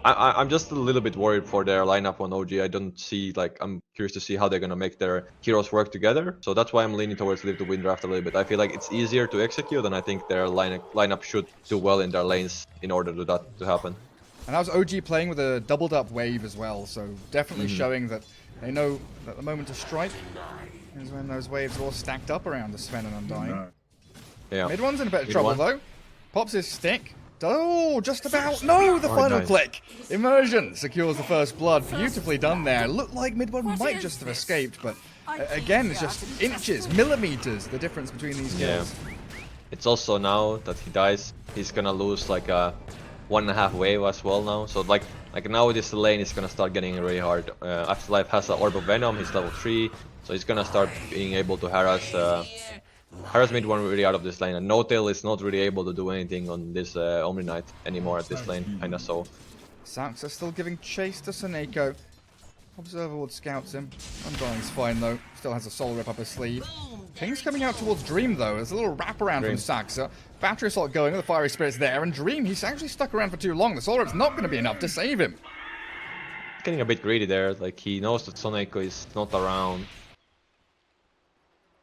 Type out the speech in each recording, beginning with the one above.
I'm just a little bit worried for their lineup on OG. I don't see, like, I'm curious to see how they're gonna make their heroes work together. So that's why I'm leaning towards Live to Win draft a little bit. I feel like it's easier to execute, and I think their lineup should do well in their lanes in order for that to happen. And that was OG playing with a doubled up wave as well, so definitely showing that they know that the moment to strike is when those waves are all stacked up around the Sven and Undying. Yeah. Mid one's in a bit of trouble though. Pops his stick. Oh, just about. No, the final click. Immersion secures the first blood. Beautifully done there. Looked like mid one might just have escaped, but again, it's just inches, millimeters, the difference between these kills. It's also now that he dies, he's gonna lose like a 1.5 wave as well now. So like now this lane is gonna start getting really hard. Afterlife has an Orb of Venom, he's level 3, so he's gonna start being able to harass mid one really out of this lane, and No-Tail is not really able to do anything on this Omni Knight anymore at this lane, kinda so. Saxa still giving chase to Seneko. Observerwood scouts him. Undying's fine though, still has a soul rip up his sleeve. Ping's coming out towards Dream though, there's a little wraparound from Saxa. Battery Assault going with the Fiery Spirit's there, and Dream, he's actually stuck around for too long. The soul rip's not going to be enough to save him. Getting a bit greedy there, like he knows that Seneko is not around.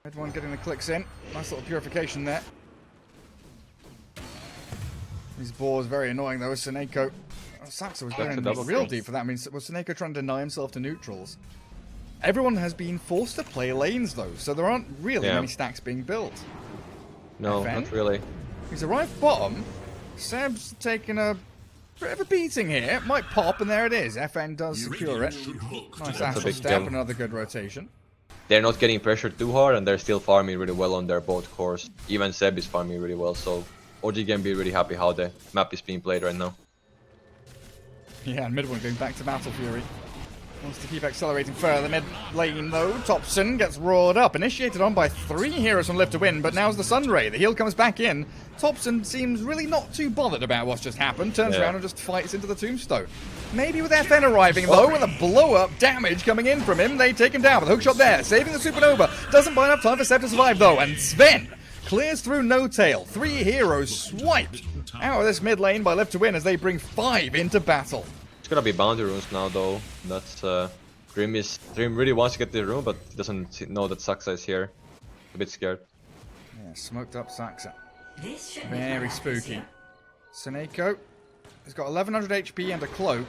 Mid one getting the clicks in. Nice little purification there. These boars very annoying though. Seneko. Saxa was going real deep for that. I mean, was Seneko trying to deny himself to neutrals? Everyone has been forced to play lanes though, so there aren't really many stacks being built. No, FN, not really. He's arrived bottom. Seb's taking a bit of a beating here. It might pop, and there it is. FN does secure it. Nice astral step, another good rotation. They're not getting pressured too hard, and they're still farming really well on their both cores. Even Seb is farming really well, so OG can be really happy how the map is being played right now. Yeah, and mid one going back to Battle Fury. Wants to keep accelerating further. Mid lane though, Topson gets roared up. Initiated on by 3 heroes from Live to Win, but now's the Sunray. The heal comes back in. Topson seems really not too bothered about what's just happened. Turns around and just fights into the tombstone. Maybe with FN arriving though, with a blow-up damage coming in from him, they take him down with a hookshot there, saving the Supernova. Doesn't buy enough time for Seb to survive though, and Sven clears through No-Tail. 3 heroes swiped out of this mid lane by Live to Win as they bring 5 into battle. It's gonna be bounty runes now though. That's Dream really wants to get the rune, but doesn't know that Saxa is here. A bit scared. Yeah, smoked up Saxa. Very spooky. Seneko has got 1100 HP and a cloak.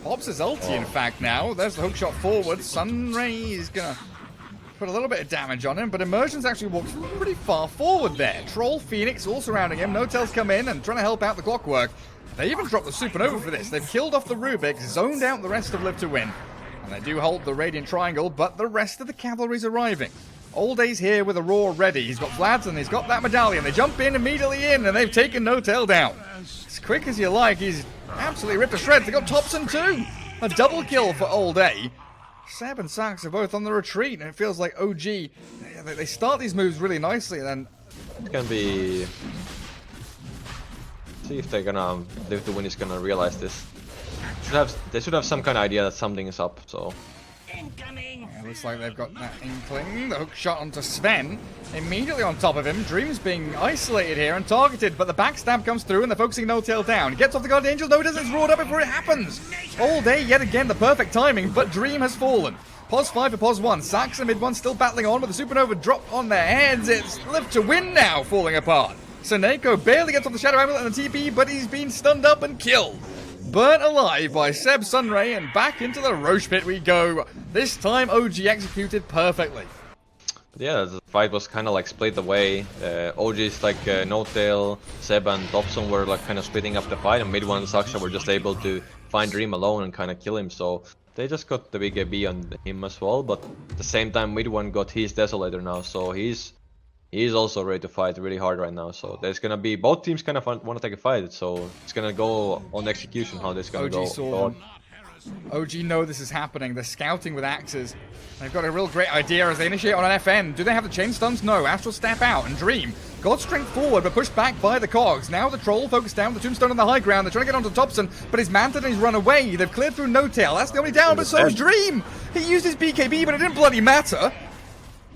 Pops his ulti in fact now. There's the hookshot forward. Sunray is gonna put a little bit of damage on him, but Immersion's actually walked pretty far forward there. Troll Phoenix all surrounding him. No-Tail's come in and trying to help out the Clockwork. They even dropped the Supernova for this. They've killed off the Rubik, zoned out the rest of Live to Win. And they do hold the Radiant Triangle, but the rest of the cavalry's arriving. All Day's here with a roar ready. He's got Vlads and he's got that medallion. They jump in immediately in and they've taken No-Tail down. As quick as you like, he's absolutely ripped to shreds. They got Topson too. A double kill for All Day. Seb and Sax are both on the retreat, and it feels like OG, they start these moves really nicely, and then... It's gonna be... See if they're gonna... Live to Win is gonna realize this. They should have some kind of idea that something is up, so... Yeah, looks like they've got that inkling. The hook shot onto Sven. Immediately on top of him. Dream's being isolated here and targeted, but the backstab comes through and they're focusing No-Tail down. Gets off the Guardian Angel. No, doesn't. It's roared up before it happens. All Day, yet again, the perfect timing, but Dream has fallen. Pos 5 for Pos 1. Saxa mid 1 still battling on with the Supernova dropped on their heads. It's Live to Win now falling apart. Seneko barely gets off the Shadow Amulet and the TP, but he's been stunned up and killed. Burnt alive by Seb Sunray, and back into the Roche Pit we go. This time OG executed perfectly. But yeah, the fight was kind of like split away. OG's like No-Tail, Seb and Topson were like kind of splitting up the fight, and mid one and Saxa were just able to find Dream alone and kind of kill him. So they just got the big AB on him as well, but at the same time mid one got his Desolator now, so he's also ready to fight really hard right now. So there's gonna be both teams kind of want to take a fight. So it's gonna go on execution how this gonna go. OG know this is happening. They're scouting with axes. They've got a real great idea as they initiate on an FN. Do they have the chain stuns? No. Astral step out and Dream. God strength forward, but pushed back by the cogs. Now the troll focused down, the tombstone on the high ground. They're trying to get onto Topson, but he's manted and he's run away. They've cleared through No-Tail. That's the only down, but so is Dream. He used his BKB, but it didn't bloody matter.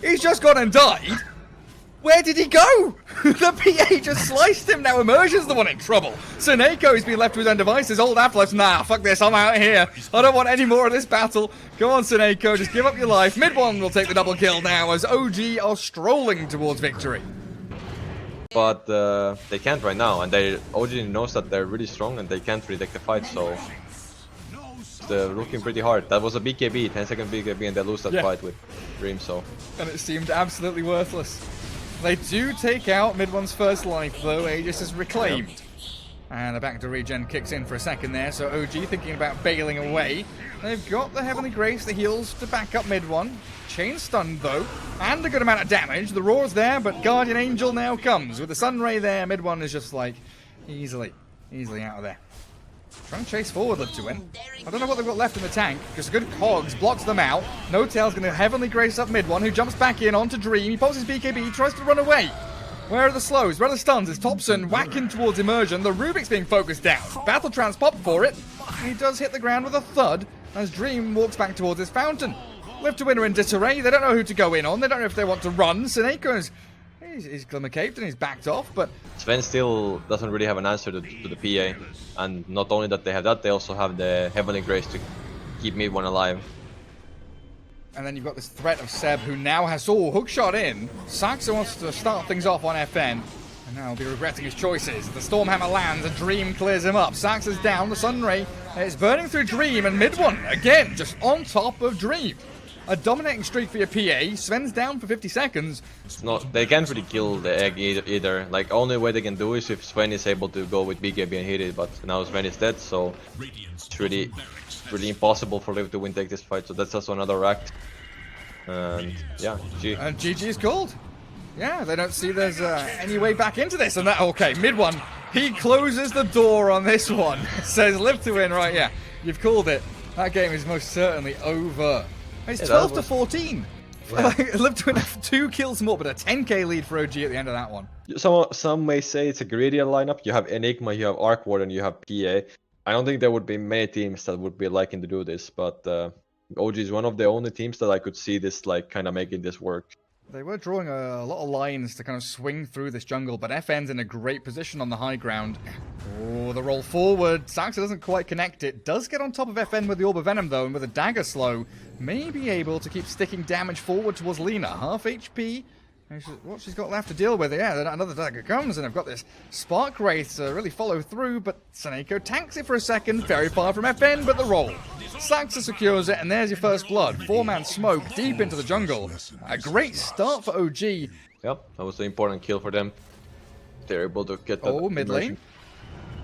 He's just gone and died. Where did he go? The PA just sliced him. Now Immersion's the one in trouble. Seneco's been left to his own devices. Old Aflife's, nah, fuck this, I'm out of here. I don't want any more of this battle. Go on, Seneco, just give up your life. Mid one will take the double kill now as OG are strolling towards victory. But they can't right now, and OG knows that they're really strong and they can't really take the fight, so they're looking pretty hard. That was a BKB, 10-second BKB, and they lose that fight with Dream, so. And it seemed absolutely worthless. They do take out mid one's first life though, Aegis is reclaimed. Yep. And the back to regen kicks in for a second there, so OG thinking about bailing away. They've got the Heavenly Grace, the heals to back up mid one. Chain stunned though, and a good amount of damage. The Roar's there, but Guardian Angel now comes. With the Sunray there, mid one is just like, easily out of there. Trying to chase forward, Live to win. I don't know what they've got left in the tank. Just a good Cogs blocks them out. No Tail's going to Heavenly Grace up mid one, who jumps back in onto Dream. He pulls his BKB, tries to run away. Where are the slows? Where are the stuns? It's Thompson whacking towards Immersion. The Rubik's being focused down. Battle Trance popped for it. He does hit the ground with a thud as Dream walks back towards his fountain. Live to win are in disarray. They don't know who to go in on. They don't know if they want to run. Seneco's he's glimmer caved and he's backed off, but Sven still doesn't really have an answer to the PA, and not only that they have that, they also have the Heavenly Grace to keep mid one alive. And then you've got this threat of Seb, who now has hookshot in. Saxa wants to start things off on FN, and now he'll be regretting his choices. The Stormhammer lands, a Dream clears him up. Saxa's down, the Sunray is burning through Dream, and mid one again just on top of Dream. A dominating streak for your PA. Sven's down for 50 seconds. It's not, they can't really kill the egg either. Like, only way they can do is if Sven is able to go with BKB and hit it, but now Sven is dead, so it's really impossible for Liv to win take this fight. So that's also another act. And yeah, GG. And GG is called. Yeah, they don't see there's any way back into this. And that, okay, mid one, he closes the door on this one. Says Liv to win, right? Yeah, you've called it. That game is most certainly over. It's 12 to 14. Yeah. Live to win 2 kills more, but a 10k lead for OG at the end of that one. Some may say it's a greedier lineup. You have Enigma, you have Arc Warden, you have PA. I don't think there would be many teams that would be liking to do this, but OG is one of the only teams that I could see this like kind of making this work. They were drawing a lot of lines to kind of swing through this jungle, but FN's in a great position on the high ground. Oh, the roll forward. Saxa doesn't quite connect it. Does get on top of FN with the Orb of Venom, though, and with a dagger slow, may be able to keep sticking damage forward towards Lina. Half HP. What she's got left to deal with. Yeah, another dagger comes, and I've got this Spark Wraith to really follow through, but Seneco tanks it for a second. Very far from FN, but the roll. Saxa secures it, and there's your first blood. 4-man smoke deep into the jungle. A great start for OG. Yep, that was the important kill for them. They're able to get that. Oh, mid lane.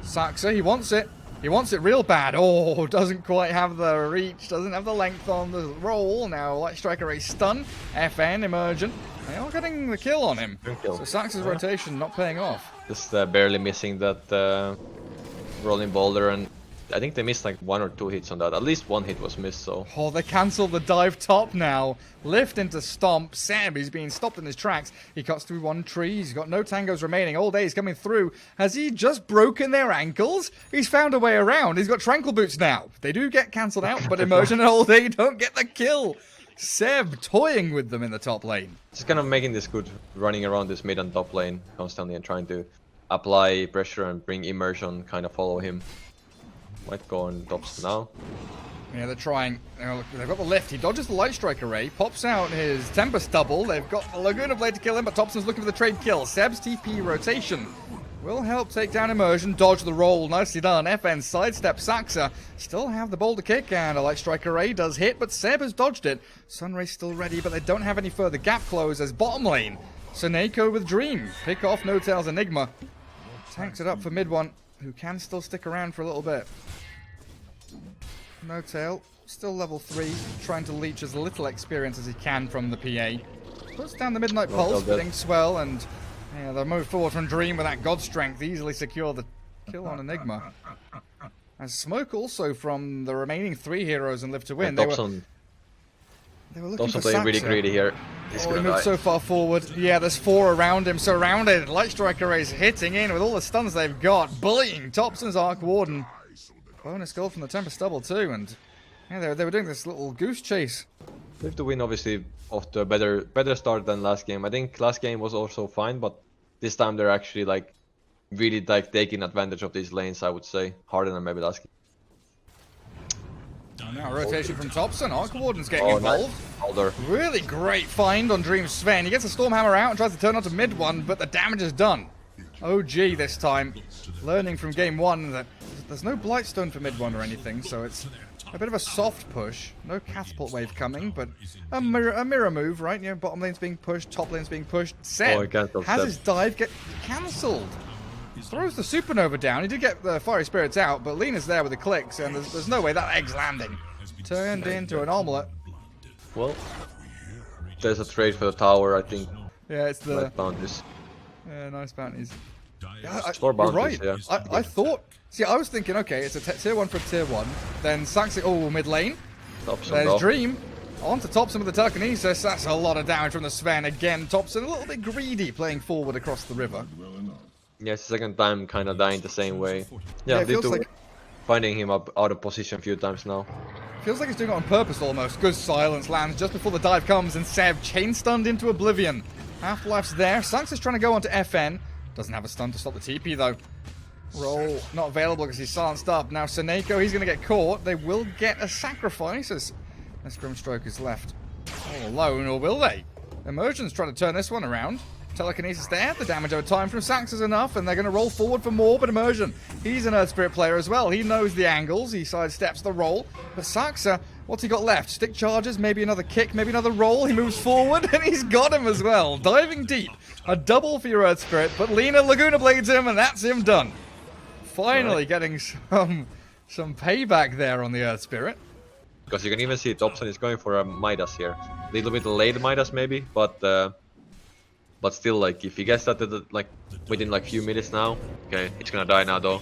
Saxa, he wants it. He wants it real bad. Oh, doesn't quite have the reach, doesn't have the length on the roll. Now, Light Striker a stun. FN, Emergent. They are getting the kill on him. So Saxa's rotation not paying off. Just barely missing that rolling boulder, and I think they missed like 1 or 2 hits on that. At least 1 hit was missed, so. Oh, they cancelled the dive top now. Lift into stomp. Seb is being stopped in his tracks. He cuts through 1 tree. He's got no tangos remaining. All day he's coming through. Has he just broken their ankles? He's found a way around. He's got tranquil boots now. They do get cancelled out, but Immersion and All Day don't get the kill. Seb toying with them in the top lane. Just kind of making this good, running around this mid and top lane constantly and trying to apply pressure and bring Immersion, kind of follow him. Might go on tops now. Yeah, they're trying. They've got the lift. He dodges the Light Strike array, pops out his Tempest double. They've got the Laguna Blade to kill him, but Thompson's looking for the trade kill. Seb's TP rotation will help take down Immersion. Dodge the roll. Nicely done. FN sidestep Saxa. Still have the boulder kick, and a Light Strike array does hit, but Seb has dodged it. Sunray's still ready, but they don't have any further gap close as bottom lane. Seneco with Dream. Pick off No Tail's Enigma. Tanks it up for mid one, who can still stick around for a little bit. No Tail, still level 3, trying to leech as little experience as he can from the PA. Puts down the Midnight Pulse, getting swell, and yeah, the move forward from Dream with that God Strength easily secure the kill on Enigma. As Smoke also from the remaining 3 heroes and Live to Win. They were looking for playing really greedy here. He's he moved so far forward. Yeah, there's 4 around him, surrounded. Light Strike arrays hitting in with all the stuns they've got. Bullying Thompson's Arc Warden. Bonus gold from the Tempest double too, and yeah, they were doing this little goose chase. Live to win obviously off to a better start than last game. I think last game was also fine, but this time they're actually like really like taking advantage of these lanes, I would say, harder than maybe last game. Now rotation from Thompson. Arc Warden's getting involved. Nice. Really great find on Dream Sven. He gets a Stormhammer out and tries to turn onto mid one, but the damage is done. OG this time, learning from game one that there's no Blightstone for mid one or anything, so it's a bit of a soft push. No catapult wave coming, but a mirror move, right? You know, bottom lane's being pushed, top lane's being pushed. Seb has his dive get cancelled. Throws the Supernova down. He did get the Fiery Spirits out, but Lena's there with the clicks, and there's no way that egg's landing. Turned into an omelette. Well, there's a trade for the tower, I think. Yeah, it's the... Nice bounties. Yeah, nice bounties. Yeah, More bounties, you're right. Yeah. I thought... See, I was thinking, okay, it's a tier 1 for tier 1. Then Saxy... Oh, mid lane. There's Dream. On to Thompson with the telekinesis. That's a lot of damage from the Sven. Again, Thompson a little bit greedy playing forward across the river. Yeah, it's the second time kind of dying the same way. Yeah, it feels like... finding him up out of position a few times now. Feels like he's doing it on purpose almost. Good silence lands just before the dive comes, and Seb chain stunned into oblivion. Afterlife's there. Sunks is trying to go onto FN. Doesn't have a stun to stop the TP though. Roll not available because he's silenced up. Now Seneko, he's going to get caught. They will get a sacrifice as Grimstroke is left all alone, or will they? Immersion's trying to turn this one around. Telekinesis there, the damage over time from Sax is enough, and they're going to roll forward for more, but Immersion, he's an Earth Spirit player as well. He knows the angles, he sidesteps the roll, but Saxa, what's he got left? Stick charges, maybe another kick, maybe another roll, he moves forward, and he's got him as well. Diving deep, a double for your Earth Spirit, but Lena Laguna blades him, and that's him done. Finally getting some payback there on the Earth Spirit. Because you can even see Dobson is going for a Midas here. A little bit late Midas maybe, but still, like, if he gets that like within like few minutes now, okay, it's gonna die now though.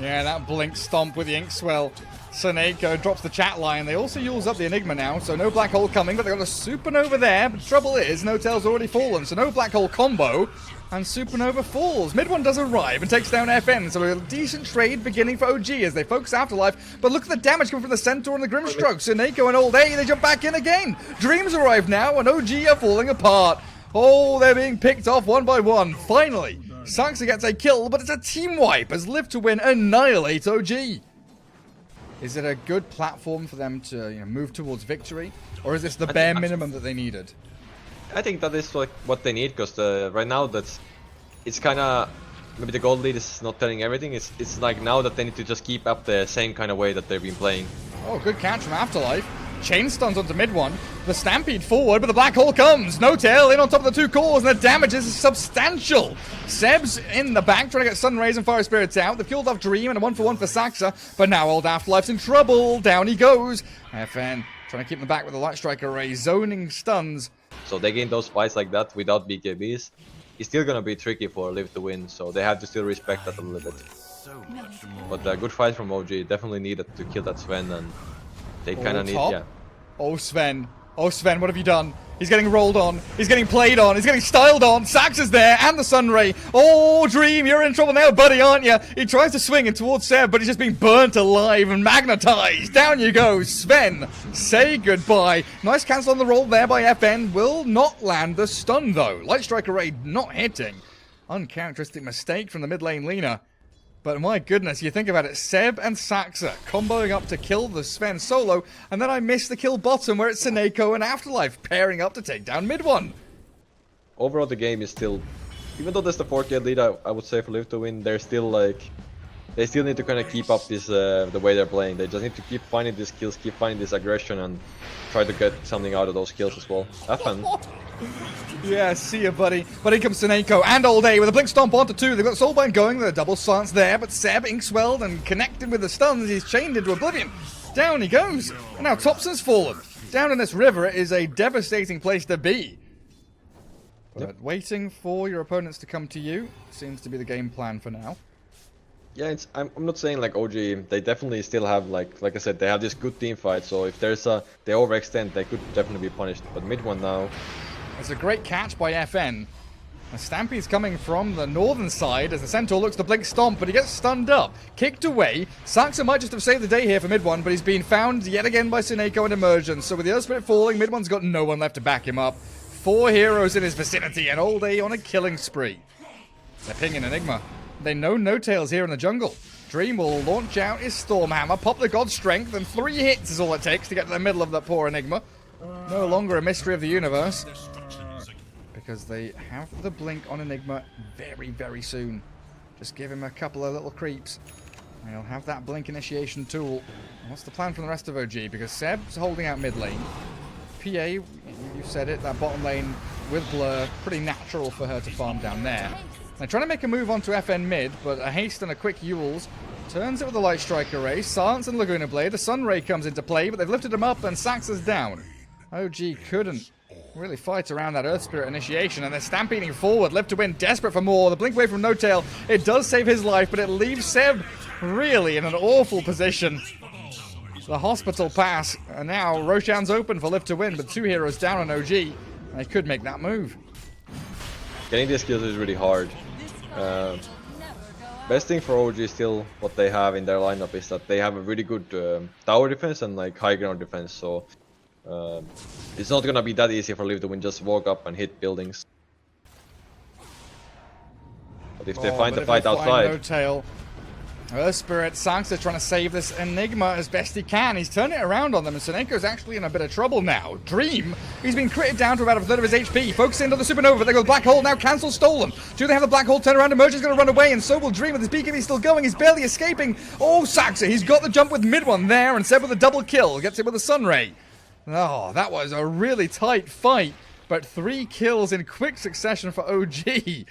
Yeah, that blink stomp with the Inkswell. Seneko drops the chat line. They also use up the Enigma now, so no black hole coming, but they got a Supernova there. But the trouble is, No Tail's already fallen, so no black hole combo, and Supernova falls. Mid one does arrive and takes down FN, so a decent trade beginning for OG as they focus Afterlife. But look at the damage coming from the Centaur and the Grimstroke. Seneko and Old A, they jump back in again. Dreams arrive now, and OG are falling apart. Oh, they're being picked off one by one. Finally, Saxa gets a kill, but it's a team wipe as Live to Win annihilate OG. Is it a good platform for them to move towards victory? Or is this the bare minimum that they needed? I think that is like what they need, because right now it's kind of, maybe the gold lead is not telling everything. It's like now that they need to just keep up the same kind of way that they've been playing. Oh, good catch from Afterlife. Chain stuns onto mid one. The Stampede forward, but the black hole comes. No Tail in on top of the two cores, and the damage is substantial. Seb's in the back, trying to get Sunrays and Fire Spirits out. They've killed off Dream and a 1-for-1 for Saxa, but now Old Afterlife's in trouble. Down he goes. FN trying to keep them back with the Light Strike Array, zoning stuns. So they gain those fights like that without BKBs. It's still gonna be tricky for Live to Win, so they have to still respect that a little bit. But a good fight from OG, definitely needed to kill that Sven, and they kind of need, yeah. Oh, Sven. Oh, Sven, what have you done? He's getting rolled on. He's getting played on. He's getting styled on. Sax is there, and the Sunray. Oh, Dream, you're in trouble now, buddy, aren't you? He tries to swing in towards Seb, but he's just being burnt alive and magnetized. Down you go, Sven. Say goodbye. Nice cancel on the roll there by FN. Will not land the stun, though. Light Strike Array not hitting. Uncharacteristic mistake from the mid lane Lena. But my goodness, you think about it, Seb and Saxa comboing up to kill the Sven solo, and then I missed the kill bottom where it's Seneko and Afterlife pairing up to take down mid one. Overall, the game is still, even though there's the 4K lead, I would say for Live to Win, they're still like, they still need to kind of keep up this, the way they're playing. They just need to keep finding these kills, keep finding this aggression, and try to get something out of those kills as well. Have fun. Yeah, see ya, buddy. But in comes Seneko and All Day with a blink stomp onto two. They've got Soulbind going, the double silence there, but Seb inkswelled and connected with the stuns. He's chained into oblivion. Down he goes. And now Thompson's fallen. Down in this river is a devastating place to be. But waiting for your opponents to come to you seems to be the game plan for now. Yeah, I'm not saying like OG, they definitely still have like I said, they have this good team fight, so if there's they overextend, they could definitely be punished. But mid one now. It's a great catch by FN. The Stampede's coming from the northern side as the Centaur looks to blink stomp, but he gets stunned up. Kicked away. Saxa might just have saved the day here for mid one, but he's been found yet again by Seneko and Emergence. So with the Earth Spirit falling, mid one's got no one left to back him up. 4 heroes in his vicinity, and all day on a killing spree. They're pinging Enigma. They know No Tails here in the jungle. Dream will launch out his Stormhammer, pop the God's Strength, and 3 hits is all it takes to get to the middle of that poor Enigma. No longer a mystery of the universe. Because they have the blink on Enigma very, very soon. Just give him a couple of little creeps. And he'll have that blink initiation tool. And what's the plan from the rest of OG? Because Seb's holding out mid lane. PA, you said it, that bottom lane with Blur, pretty natural for her to farm down there. They're trying to make a move onto FN mid, but a haste and a quick Yules turns it with a Light Strike Array. Silence and Laguna Blade. The Sun Ray comes into play, but they've lifted him up and Saxa's down. OG couldn't really fight around that Earth Spirit initiation, and they're stampeding forward. Live to win, desperate for more. The blink away from No Tail. It does save his life, but it leaves Seb really in an awful position. The hospital pass, and now Roshan's open for Live to win, but 2 heroes down on OG. And they could make that move. Getting these kills is really hard. Best thing for OG is still what they have in their lineup is that they have a really good tower defense and like high ground defense. So it's not gonna be that easy for Live to win. Just walk up and hit buildings. But if they find the fight outside, No Tail. Earth Spirit, Saxa trying to save this Enigma as best he can. He's turning it around on them, and Seneco's actually in a bit of trouble now. Dream, he's been critted down to about 1/3 of his HP. Focusing on the Supernova, they go Black Hole, now cancel stolen. Do they have the Black Hole turn around? Emergence going to run away, and so will Dream with his BKB still going. He's barely escaping. Oh, Saxa, he's got the jump with mid one there, and Seb with a double kill. Gets it with a Sun Ray. Oh, that was a really tight fight, but 3 kills in quick succession for OG.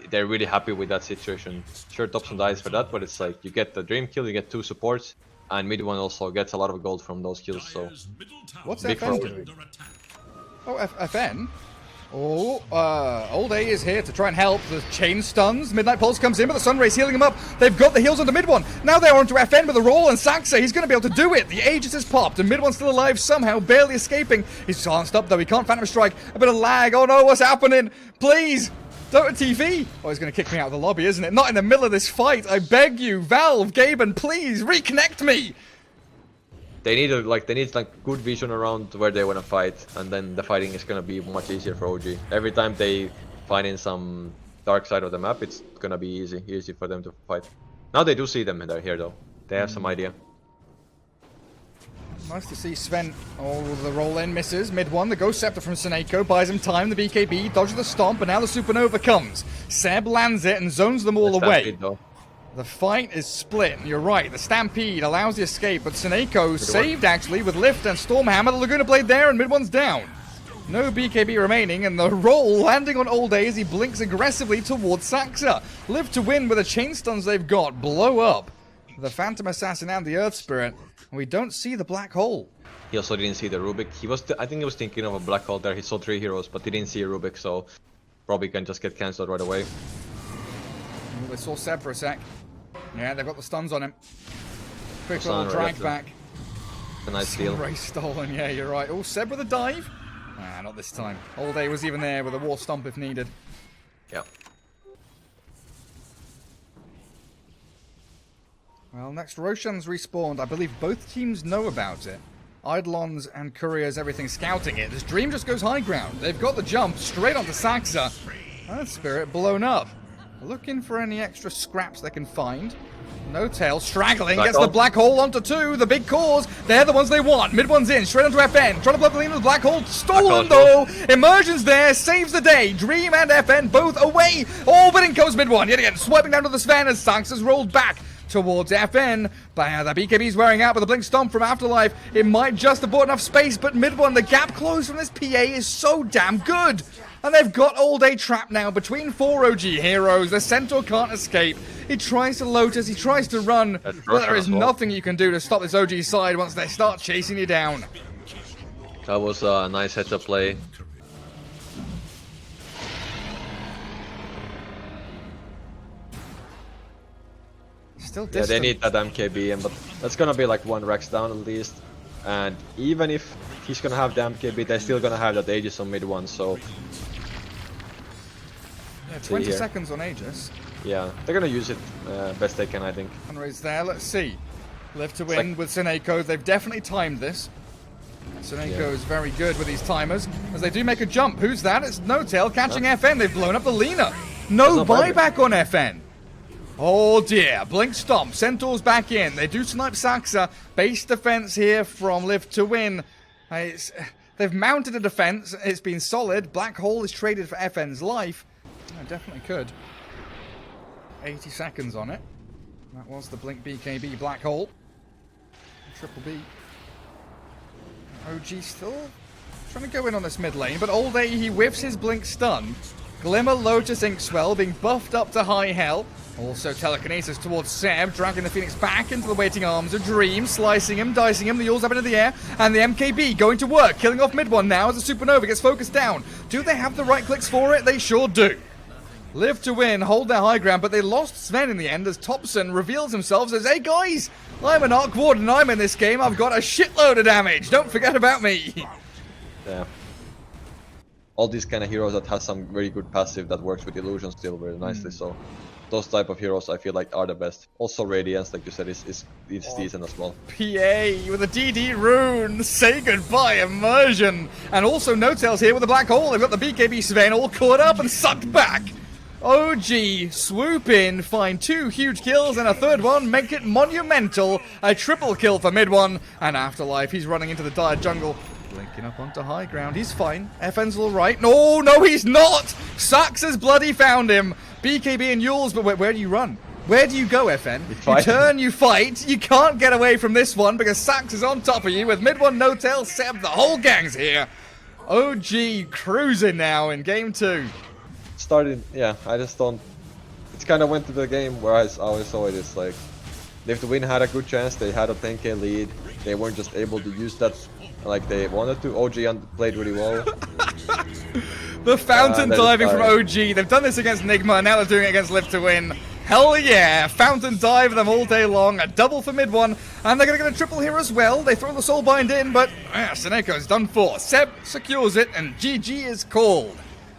they're really happy with that situation. Sure, Thompson dies for that, but it's like you get the dream kill, you get 2 supports, and mid one also gets a lot of gold from those kills. So what's big FN doing? Oh, FN. Oh, Old A is here to try and help. The chain stuns. Midnight Pulse comes in, but the Sunray's healing him up. They've got the heals on the mid one. Now they're onto FN with a roll, and Saxa, he's going to be able to do it. The Aegis has popped, and mid one's still alive somehow, barely escaping. He's silenced up, though. He can't Phantom Strike. A bit of lag. Oh no, what's happening? Please! Dota TV! Oh, he's going to kick me out of the lobby, isn't it? Not in the middle of this fight. I beg you, Valve, Gaben, please reconnect me! They need good vision around where they want to fight, and then the fighting is gonna be much easier for OG. Every time they find in some dark side of the map, it's gonna be easy for them to fight. Now they do see them, and they're here though. They have some idea. Nice to see Sven. Oh, the roll in misses. Mid one, the Ghost Scepter from Seneko buys him time. The BKB dodges the stomp, and now the Supernova comes. Seb lands it and zones them all away. The fight is split. You're right. The Stampede allows the escape, but Seneko saved actually with Lift and Stormhammer. The Laguna Blade there, and mid one's down. No BKB remaining, and the roll landing on Old A as he blinks aggressively towards Saxa. Live to win with the chain stuns they've got. Blow up the Phantom Assassin and the Earth Spirit, and we don't see the Black Hole. He also didn't see the Rubik. I think he was thinking of a Black Hole there. He saw 3 heroes, but he didn't see a Rubik, so probably can just get cancelled right away. Oh, they saw Seb for a sec. Yeah, they've got the stuns on him. Quick little drag back. A nice steal. Race stolen, yeah, you're right. Oh, Seb with a dive? Ah, not this time. All Day was even there with a war stomp if needed. Yeah. Well, next Roshan's respawned. I believe both teams know about it. Eidolons and Couriers, everything scouting it. This Dream just goes high ground. They've got the jump straight onto Saxa. Earth Spirit blown up. Looking for any extra scraps they can find. No Tail straggling, gets the Black Hole onto 2. The big cores, they're the ones they want. Mid one's in, straight onto FN. Trying to blood the lean of the Black Hole. Stolen though. Immersion's there, saves the day. Dream and FN both away. Orbiting comes mid one. Yet again, swiping down to the Sven as Saxa's rolled back towards FN. But the BKB's wearing out with the Blink Stomp from Afterlife. It might just have bought enough space, but mid one, the gap closed from this PA is so damn good. And they've got All Day trapped now between 4 OG heroes. The Centaur can't escape. He tries to Lotus, he tries to run. But there is nothing you can do to stop this OG side once they start chasing you down. That was a nice heads-up play. Still distant. Yeah, they need that MKB, but that's gonna be like 1 Rex down at least. And even if he's gonna have the MKB, they're still gonna have that Aegis on mid one, so Yeah, 20 seconds on Aegis. Yeah, they're gonna use it best they can, I think. Conray's there, let's see. Live to win with Seneko. They've definitely timed this. Seneko is very good with these timers, as they do make a jump. Who's that? It's No-Tail catching FN. They've blown up the Lina. No buyback on FN. Oh dear. Blink Stomp. Centaurs back in. They do snipe Saxa. Base defense here from Live to win. They've mounted a defense. It's been solid. Black Hole is traded for FN's life. I definitely could. 80 seconds on it. That was the Blink BKB Black Hole. Triple B. OG still trying to go in on this mid lane, but all day he whiffs his Blink stun. Glimmer, Lotus, Inkswell being buffed up to high hell. Also telekinesis towards Seb, dragging the Phoenix back into the waiting arms of Dream, slicing him, dicing him, the Yule's up into the air, and the MKB going to work, killing off mid one now as the Supernova gets focused down. Do they have the right clicks for it? They sure do. Live to win, hold their high ground, but they lost Sven in the end as Thompson reveals himself as, hey guys, I'm an Arc Ward and I'm in this game, I've got a shitload of damage, don't forget about me. Yeah. All these kind of heroes that has some very good passive that works with illusion still very nicely, so those type of heroes I feel like are the best. Also Radiance, like you said, is decent as well. PA with a DD rune, say goodbye immersion, and also No-Tails here with a Black Hole. They've got the BKB Sven all caught up and sucked back. OG swoop in, find 2 huge kills and a third one, make it monumental. A triple kill for mid one, and Afterlife, he's running into the dire jungle. Linking up onto high ground, he's fine. FN's alright. No, he's not! Sax has bloody found him. BKB and Yules, but where do you run? Where do you go, FN? You turn, you fight. You can't get away from this one because Sax is on top of you with mid one, No-Tail, Seb, the whole gang's here. OG cruising now in game 2. Started, yeah, I just don't. It kind of went to the game where I always saw it. It's like Live to Win had a good chance. They had a 10k lead. They weren't just able to use that like they wanted to. OG played really well. The fountain diving from OG. They've done this against Nigma, and now they're doing it against Live to Win. Hell yeah! Fountain dive them all day long. A double for mid one, and they're going to get a triple here as well. They throw the Soulbind in, but Seneco's done for. Seb secures it, and GG is called.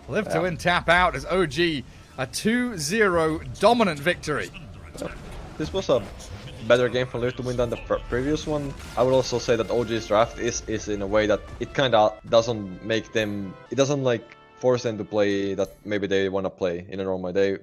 Live to Win tap out as OG a 2-0 dominant victory. This was a better game for Live to Win than the previous one. I would also say that OG's draft is in a way that it kind of doesn't make them. It doesn't like force them to play that maybe they want to play in a normal day.